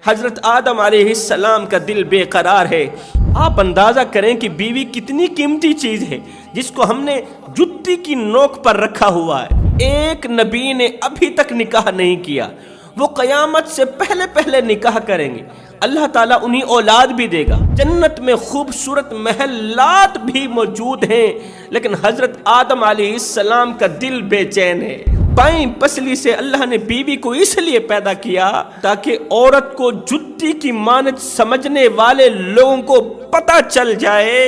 حضرت آدم علیہ السلام کا دل بے قرار ہے۔ آپ اندازہ کریں کہ بیوی کتنی قیمتی چیز ہے جس کو ہم نے جوتی کی نوک پر رکھا ہوا ہے۔ ایک نبی نے ابھی تک نکاح نہیں کیا، وہ قیامت سے پہلے نکاح کریں گے، اللہ تعالیٰ انہیں اولاد بھی دے گا۔ جنت میں خوبصورت محلات بھی موجود ہیں، لیکن حضرت آدم علیہ السلام کا دل بے چین ہے۔ بائیں پسلی سے اللہ نے بیوی کو اس لیے پیدا کیا تاکہ عورت کو جوتی کی مانند سمجھنے والے لوگوں کو پتہ چل جائے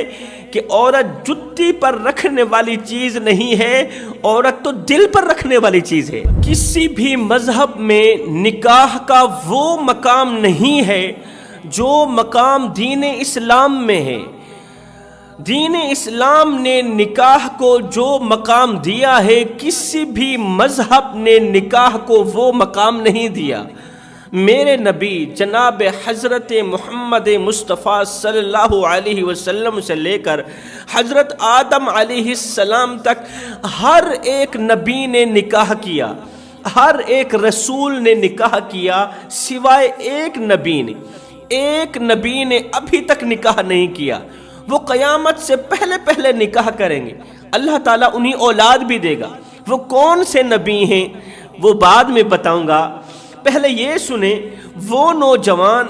کہ عورت جوتی پر رکھنے والی چیز نہیں ہے، عورت تو دل پر رکھنے والی چیز ہے۔ کسی بھی مذہب میں نکاح کا وہ مقام نہیں ہے جو مقام دین اسلام میں ہے۔ دین اسلام نے نکاح کو جو مقام دیا ہے، کسی بھی مذہب نے نکاح کو وہ مقام نہیں دیا۔ میرے نبی جناب حضرت محمد مصطفیٰ صلی اللہ علیہ وسلم سے لے کر حضرت آدم علیہ السلام تک ہر ایک نبی نے نکاح کیا، ہر ایک رسول نے نکاح کیا، سوائے ایک نبی نے ابھی تک نکاح نہیں کیا۔ وہ قیامت سے پہلے نکاح کریں گے، اللہ تعالیٰ انہیں اولاد بھی دے گا۔ وہ کون سے نبی ہیں وہ بعد میں بتاؤں گا، پہلے یہ سنیں۔ وہ نوجوان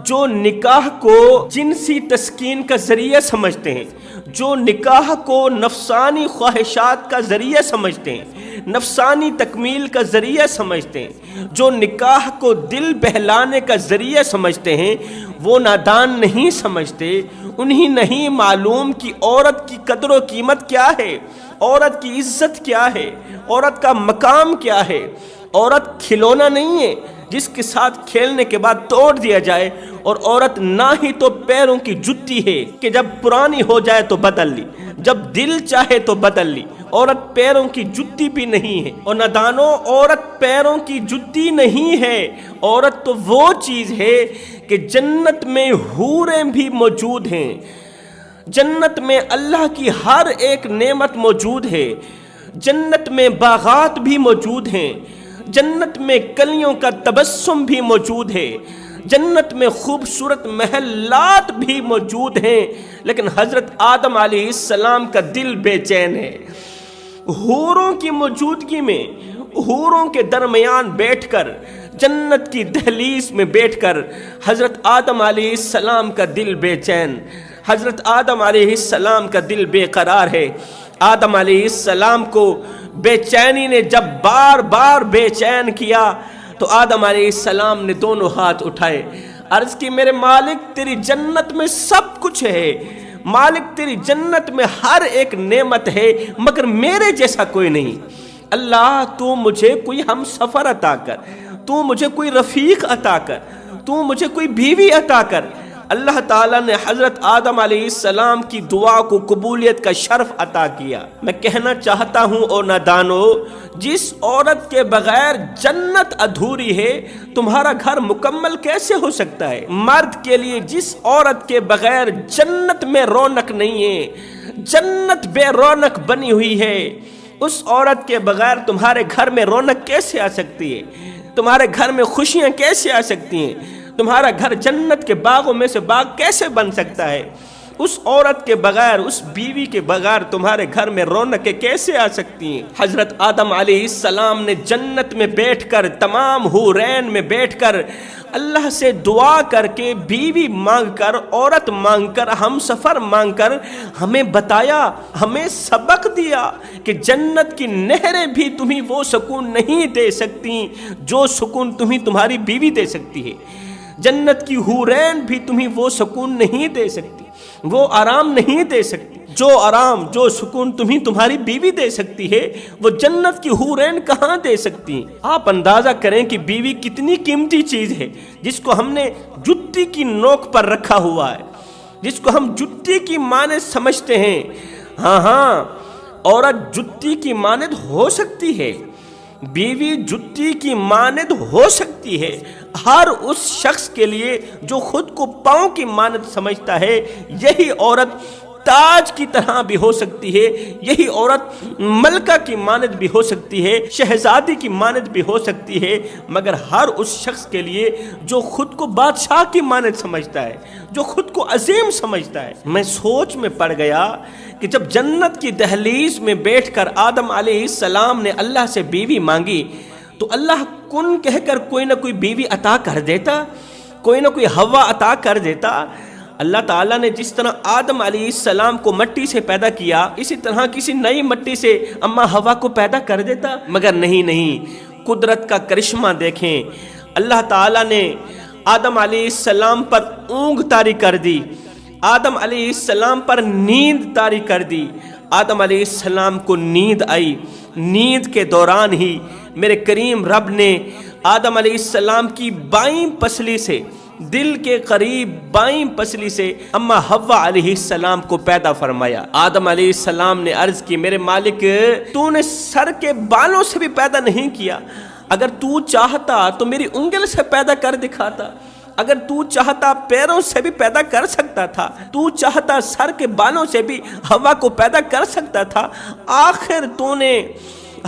جو نکاح کو جنسی تسکین کا ذریعہ سمجھتے ہیں، جو نکاح کو نفسانی خواہشات کا ذریعہ سمجھتے ہیں، نفسانی تکمیل کا ذریعہ سمجھتے ہیں، جو نکاح کو دل بہلانے کا ذریعہ سمجھتے ہیں، وہ نادان نہیں سمجھتے۔ انہیں نہیں معلوم کہ عورت کی قدر و قیمت کیا ہے، عورت کی عزت کیا ہے، عورت کا مقام کیا ہے۔ عورت کھلونا نہیں ہے جس کے ساتھ کھیلنے کے بعد توڑ دیا جائے، اور عورت نہ ہی تو پیروں کی جوتی ہے کہ جب پرانی ہو جائے تو بدل لی، جب دل چاہے تو بدل لی۔ عورت پیروں کی جوتی بھی نہیں ہے، اور نادانوں، عورت پیروں کی جوتی نہیں ہے۔ عورت تو وہ چیز ہے کہ جنت میں حوریں بھی موجود ہیں، جنت میں اللہ کی ہر ایک نعمت موجود ہے، جنت میں باغات بھی موجود ہیں، جنت میں کلیوں کا تبسم بھی موجود ہے، جنت میں خوبصورت محلات بھی موجود ہیں، لیکن حضرت آدم علیہ السلام کا دل بے چین ہے۔ حوروں کی موجودگی میں، حوروں کے درمیان بیٹھ کر، جنت کی دہلیز میں بیٹھ کر حضرت آدم علیہ السلام کا دل بے چین، حضرت آدم علیہ السلام کا دل بے قرار ہے۔ آدم علیہ السلام کو بے چینی نے جب بار بار بے چین کیا تو آدم علیہ السلام نے دونوں ہاتھ اٹھائے، عرض کی میرے مالک تیری جنت میں سب کچھ ہے، مالک تیری جنت میں ہر ایک نعمت ہے، مگر میرے جیسا کوئی نہیں۔ اللہ تو مجھے کوئی ہم سفر عطا کر، تو مجھے کوئی رفیق عطا کر، تو مجھے کوئی بیوی عطا کر۔ اللہ تعالیٰ نے حضرت آدم علیہ السلام کی دعا کو قبولیت کا شرف عطا کیا۔ میں کہنا چاہتا ہوں او نادانو، جس عورت کے بغیر جنت ادھوری ہے، تمہارا گھر مکمل کیسے ہو سکتا ہے؟ مرد کے لیے جس عورت کے بغیر جنت میں رونق نہیں ہے، جنت بے رونق بنی ہوئی ہے، اس عورت کے بغیر تمہارے گھر میں رونق کیسے آ سکتی ہے؟ تمہارے گھر میں خوشیاں کیسے آ سکتی ہیں؟ تمہارا گھر جنت کے باغوں میں سے باغ کیسے بن سکتا ہے؟ اس عورت کے بغیر، اس بیوی کے بغیر تمہارے گھر میں رونقیں کیسے آ سکتی ہیں؟ حضرت آدم علیہ السلام نے جنت میں بیٹھ کر، تمام حورین میں بیٹھ کر اللہ سے دعا کر کے، بیوی مانگ کر، عورت مانگ کر، ہم سفر مانگ کر ہمیں بتایا، ہمیں سبق دیا کہ جنت کی نہریں بھی تمہیں وہ سکون نہیں دے سکتی جو سکون تمہیں تمہاری بیوی دے سکتی ہے، جنت کی حورین بھی تمہیں وہ سکون نہیں دے سکتی، وہ آرام نہیں دے سکتی، جو آرام، جو سکون تمہیں تمہاری بیوی دے سکتی ہے، وہ جنت کی حورین کہاں دے سکتی ہیں؟ آپ اندازہ کریں کہ بیوی کتنی قیمتی چیز ہے جس کو ہم نے جوتی کی نوک پر رکھا ہوا ہے، جس کو ہم جوتی کی مانند سمجھتے ہیں۔ ہاں، عورت جوتی کی مانند ہو سکتی ہے، بیوی جوتی کی مانند ہو سکتی ہے، ہر اس شخص کے لیے جو خود کو پاؤں کی مانند سمجھتا ہے۔ یہی عورت تاج کی طرح بھی ہو سکتی ہے، یہی عورت ملکہ کی مانند بھی ہو سکتی ہے، شہزادی کی مانند بھی ہو سکتی ہے، مگر ہر اس شخص کے لیے جو خود کو بادشاہ کی مانند سمجھتا ہے، جو خود کو عظیم سمجھتا ہے۔ میں سوچ میں پڑ گیا کہ جب جنت کی دہلیز میں بیٹھ کر آدم علیہ السلام نے اللہ سے بیوی مانگی تو اللہ کن کہہ کر کوئی نہ کوئی بیوی عطا کر دیتا، کوئی نہ کوئی حوا عطا کر دیتا۔ اللہ تعالیٰ نے جس طرح آدم علیہ السلام کو مٹی سے پیدا کیا، اسی طرح کسی نئی مٹی سے اما حوا کو پیدا کر دیتا، مگر نہیں، قدرت کا کرشمہ دیکھیں۔ اللہ تعالیٰ نے آدم علیہ السلام پر اونگ طاری کر دی، آدم علیہ السلام پر نیند طاری کر دی۔ آدم علیہ السلام کو نیند آئی، نیند کے دوران ہی میرے کریم رب نے آدم علیہ السلام کی بائیں پسلی سے، دل کے قریب بائیں پسلی سے اما حوا علیہ السلام کو پیدا فرمایا۔ آدم علیہ السلام نے عرض کی، میرے مالک تو نے سر کے بالوں سے بھی پیدا نہیں کیا، اگر تو چاہتا تو میری انگل سے پیدا کر دکھاتا، اگر تو چاہتا پیروں سے بھی پیدا کر سکتا تھا، تو چاہتا سر کے بالوں سے بھی حوا کو پیدا کر سکتا تھا، آخر تو نے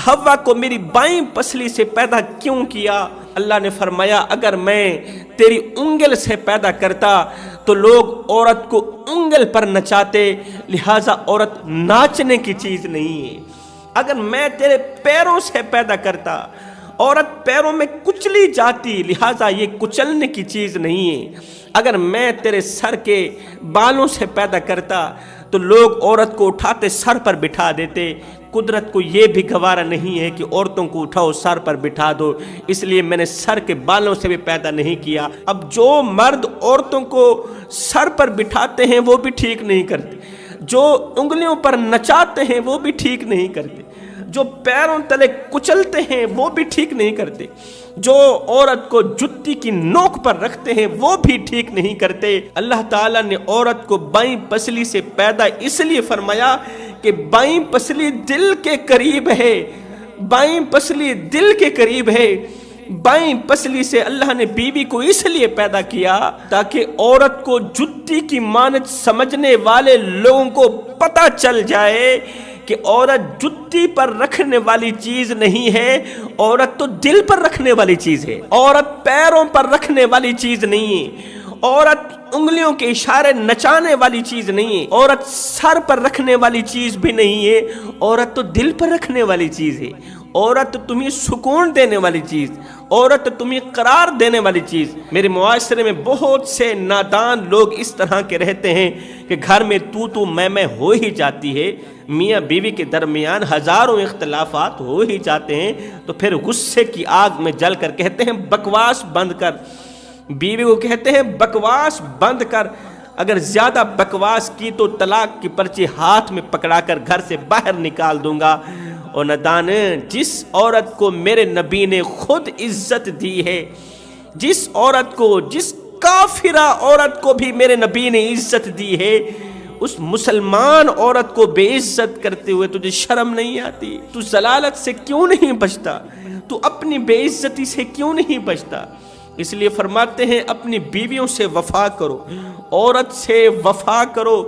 حوا کو میری بائیں پسلی سے پیدا کیوں کیا؟ اللہ نے فرمایا، اگر میں تیری انگل سے پیدا کرتا تو لوگ عورت کو انگل پر نچاتے، لہٰذا عورت ناچنے کی چیز نہیں ہے۔ اگر میں تیرے پیروں سے پیدا کرتا، عورت پیروں میں کچلی جاتی، لہٰذا یہ کچلنے کی چیز نہیں ہے۔ اگر میں تیرے سر کے بالوں سے پیدا کرتا تو لوگ عورت کو اٹھاتے سر پر بٹھا دیتے۔ قدرت کو یہ بھی گوارا نہیں ہے کہ عورتوں کو اٹھاؤ سر پر بٹھا دو، اس لیے میں نے سر کے بالوں سے بھی پیدا نہیں کیا۔ اب جو مرد عورتوں کو سر پر بٹھاتے ہیں وہ بھی ٹھیک نہیں کرتے، جو انگلیوں پر نچاتے ہیں وہ بھی ٹھیک نہیں کرتے، جو پیروں تلے کچلتے ہیں وہ بھی ٹھیک نہیں کرتے، جو عورت کو جتی کی نوک پر رکھتے ہیں وہ بھی ٹھیک نہیں کرتے۔ اللہ تعالیٰ نے عورت کو بائیں پسلی سے پیدا اس لیے فرمایا کہ بائیں پسلی دل کے قریب ہے، بائیں پسلی دل کے قریب ہے۔ بائیں پسلی سے اللہ نے بیوی کو اس لیے پیدا کیا تاکہ عورت کو جتی کی مانند سمجھنے والے لوگوں کو پتہ چل جائے کہ عورت جتی پر رکھنے والی چیز نہیں ہے، عورت تو دل پر رکھنے والی چیز ہے، عورت پیروں پر رکھنے والی چیز نہیں ہے، عورت انگلیوں کے اشارے نچانے والی چیز نہیں ہے، عورت سر پر رکھنے والی چیز بھی نہیں ہے، عورت تو دل پر رکھنے والی چیز ہے، عورت تمہیں سکون دینے والی چیز، عورت تمہیں قرار دینے والی چیز۔ میرے معاشرے میں بہت سے نادان لوگ اس طرح کے رہتے ہیں کہ گھر میں تو میں ہو ہی جاتی ہے، میاں بیوی کے درمیان ہزاروں اختلافات ہو ہی جاتے ہیں، تو پھر غصے کی آگ میں جل کر کہتے ہیں بکواس بند کر، بیوی کو کہتے ہیں بکواس بند کر، اگر زیادہ بکواس کی تو طلاق کی پرچی ہاتھ میں پکڑا کر گھر سے باہر نکال دوں گا۔ اور ندان، جس عورت کو میرے نبی نے خود عزت دی ہے، جس عورت کو، جس کافرہ عورت کو بھی میرے نبی نے عزت دی ہے، اس مسلمان عورت کو بے عزت کرتے ہوئے تجھے شرم نہیں آتی؟ تو ضلالت سے کیوں نہیں بچتا؟ تو اپنی بے عزتی سے کیوں نہیں بچتا؟ اس لیے فرماتے ہیں اپنی بیویوں سے وفا کرو، عورت سے وفا کرو،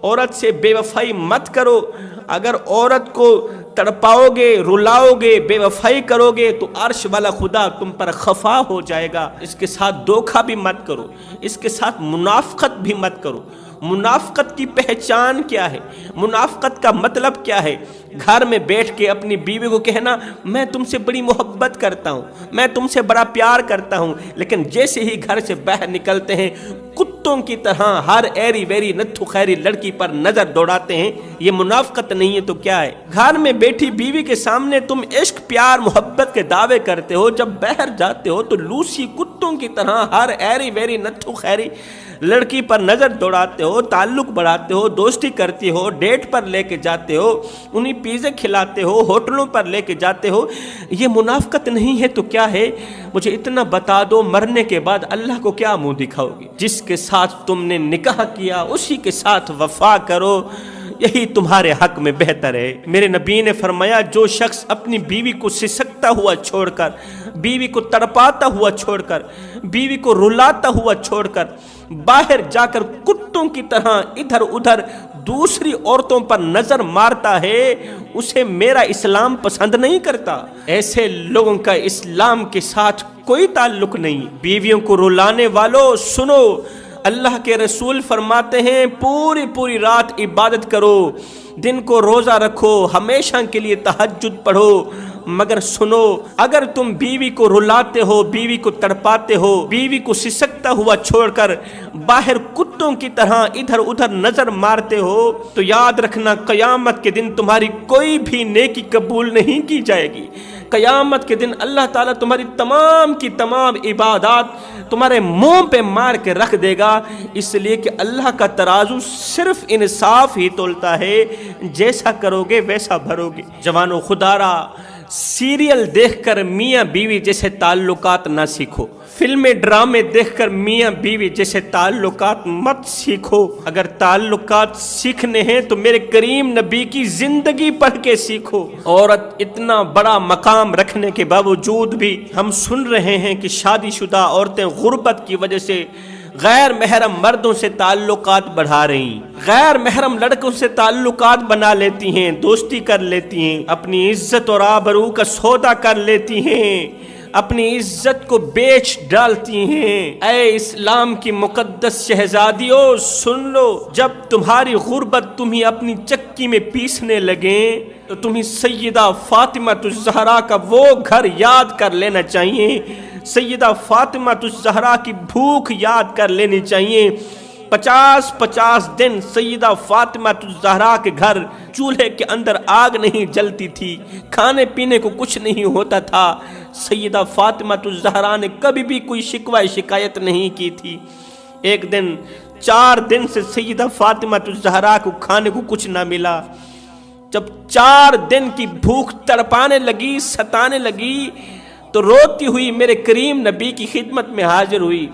عورت سے بے وفائی مت کرو۔ اگر عورت کو تڑپاؤ گے، رلاؤ گے، بے وفائی کرو گے تو عرش والا خدا تم پر خفا ہو جائے گا۔ اس کے ساتھ دھوکہ بھی مت کرو، اس کے ساتھ منافقت بھی مت کرو۔ منافقت کی پہچان کیا ہے؟ منافقت کا مطلب کیا ہے؟ گھر میں بیٹھ کے اپنی بیوی کو کہنا میں تم سے بڑی محبت کرتا ہوں، میں تم سے بڑا پیار کرتا ہوں، لیکن جیسے ہی گھر سے باہر نکلتے ہیں کتوں کی طرح ہر ایری ویری نتھو خیری لڑکی پر نظر دوڑاتے ہیں۔ یہ منافقت نہیں ہے تو کیا ہے؟ گھر میں بیٹھی بیوی کے سامنے تم عشق پیار محبت کے دعوے کرتے ہو، جب باہر جاتے ہو تو لوسی کتوں کی طرح ہر ایری ویری نتھو خیری لڑکی پر نظر دوڑاتے ہو، تعلق بڑھاتے ہو، دوستی کرتے ہو، ڈیٹ پر لے کے جاتے ہو، انہیں پیزے کھلاتے ہو، ہوٹلوں پر لے کے جاتے ہو۔ یہ منافقت نہیں ہے تو کیا ہے؟ مجھے اتنا بتا دو، مرنے کے بعد اللہ کو کیا منہ دکھاؤ گے؟ جس کے ساتھ تم نے نکاح کیا اسی کے ساتھ وفا کرو، یہی تمہارے حق میں بہتر ہے۔ میرے نبی نے فرمایا جو شخص اپنی بیوی کو سسکتا ہوا چھوڑ کر، بیوی کو تڑپاتا ہوا چھوڑ کر، بیوی کو رلاتا ہوا چھوڑ کر باہر جا کر کتوں کی طرح ادھر ادھر دوسری عورتوں پر نظر مارتا ہے، اسے میرا اسلام پسند نہیں کرتا۔ ایسے لوگوں کا اسلام کے ساتھ کوئی تعلق نہیں۔ بیویوں کو رلانے والوں سنو، اللہ کے رسول فرماتے ہیں پوری رات عبادت کرو، دن کو روزہ رکھو، ہمیشہ کے لیے تہجد پڑھو، مگر سنو اگر تم بیوی کو رلاتے ہو، بیوی کو تڑپاتے ہو، بیوی کو سسکتا ہوا چھوڑ کر باہر کتوں کی طرح ادھر ادھر نظر مارتے ہو تو یاد رکھنا قیامت کے دن تمہاری کوئی بھی نیکی قبول نہیں کی جائے گی۔ قیامت کے دن اللہ تعالیٰ تمہاری تمام کی تمام عبادات تمہارے منہ پہ مار کے رکھ دے گا، اس لیے کہ اللہ کا ترازو صرف انصاف ہی تولتا ہے، جیسا کرو گے ویسا بھرو گے۔ جوانو خدارا، سیریل دیکھ کر میاں بیوی جیسے تعلقات نہ سیکھو، فلمیں ڈرامے دیکھ کر میاں بیوی جیسے تعلقات مت سیکھو۔ اگر تعلقات سیکھنے ہیں تو میرے کریم نبی کی زندگی پڑھ کے سیکھو۔ عورت اتنا بڑا مقام رکھنے کے باوجود بھی ہم سن رہے ہیں کہ شادی شدہ عورتیں غربت کی وجہ سے غیر محرم مردوں سے تعلقات بڑھا رہی ہیں، غیر محرم لڑکوں سے تعلقات بنا لیتی ہیں، دوستی کر لیتی ہیں، اپنی عزت اور آبرو کا سودا کر لیتی ہیں، اپنی عزت کو بیچ ڈالتی ہیں۔ اے اسلام کی مقدس شہزادیوں سن لو، جب تمہاری غربت تمہیں اپنی چکی میں پیسنے لگیں تو تمہیں سیدہ فاطمہ الزہرا کا وہ گھر یاد کر لینا چاہیے، سیدہ فاطمہ الزہرا کی بھوک یاد کر لینی چاہیے۔ 50 دن سیدہ فاطمہ الزہرا کے گھر چولہے کے اندر آگ نہیں جلتی تھی، کھانے پینے کو کچھ نہیں ہوتا تھا، سیدہ فاطمہ الزہرا نے کبھی بھی کوئی شکوہ شکایت نہیں کی تھی۔ ایک دن 4 دن سے سیدہ فاطمہ الزہرا کو کھانے کو کچھ نہ ملا، جب 4 دن کی بھوک تڑپانے لگی، ستانے لگی تو روتی ہوئی میرے کریم نبی کی خدمت میں حاضر ہوئی،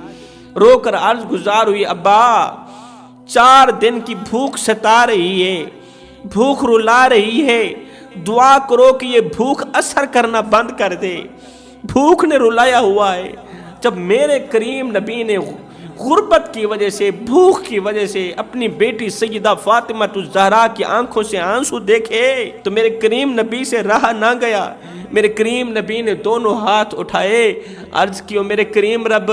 رو کر عرض گزار ہوئی، ابا 4 دن کی بھوک ستا رہی ہے، بھوک رلا رہی ہے، دعا کرو کہ یہ بھوک اثر کرنا بند کر دے، بھوک نے رلایا ہوا ہے۔ جب میرے کریم نبی نے غربت کی وجہ سے، بھوک کی وجہ سے اپنی بیٹی سیدہ فاطمہ الزہرا کی آنکھوں سے آنسو دیکھے تو میرے کریم نبی سے رہا نہ گیا، میرے کریم نبی نے دونوں ہاتھ اٹھائے، عرض کیوں میرے کریم رب،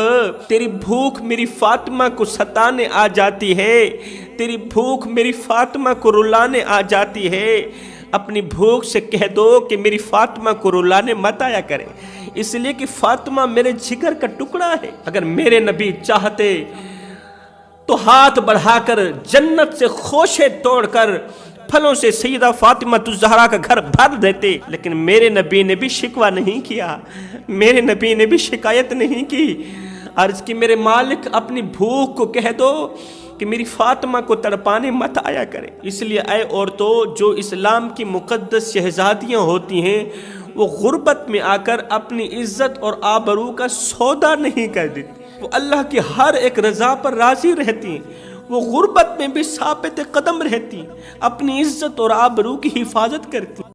تیری بھوک میری فاطمہ کو ستانے آ جاتی ہے، تیری بھوک میری فاطمہ کو رلانے آ جاتی ہے، اپنی بھوک سے کہہ دو کہ میری فاطمہ کو رلانے مت آیا کرے، اس لیے کہ فاطمہ میرے جگر کا ٹکڑا ہے۔ اگر میرے نبی چاہتے تو ہاتھ بڑھا کر جنت سے خوشے توڑ کر پھلوں سے سیدہ فاطمہ الزہرا کا گھر بھر دیتے، لیکن میرے نبی نے بھی شکوہ نہیں کیا، میرے نبی نے بھی شکایت نہیں کی، عرض کی میرے مالک اپنی بھوک کو کہہ دو کہ میری فاطمہ کو تڑپانے مت آیا کرے۔ اس لیے اے عورتوں، جو اسلام کی مقدس شہزادیاں ہوتی ہیں وہ غربت میں آ کر اپنی عزت اور آبرو کا سودا نہیں کر دیتی، وہ اللہ کی ہر ایک رضا پر راضی رہتی ہیں، وہ غربت میں بھی ثابت قدم رہتی، اپنی عزت اور آبرو کی حفاظت کرتی۔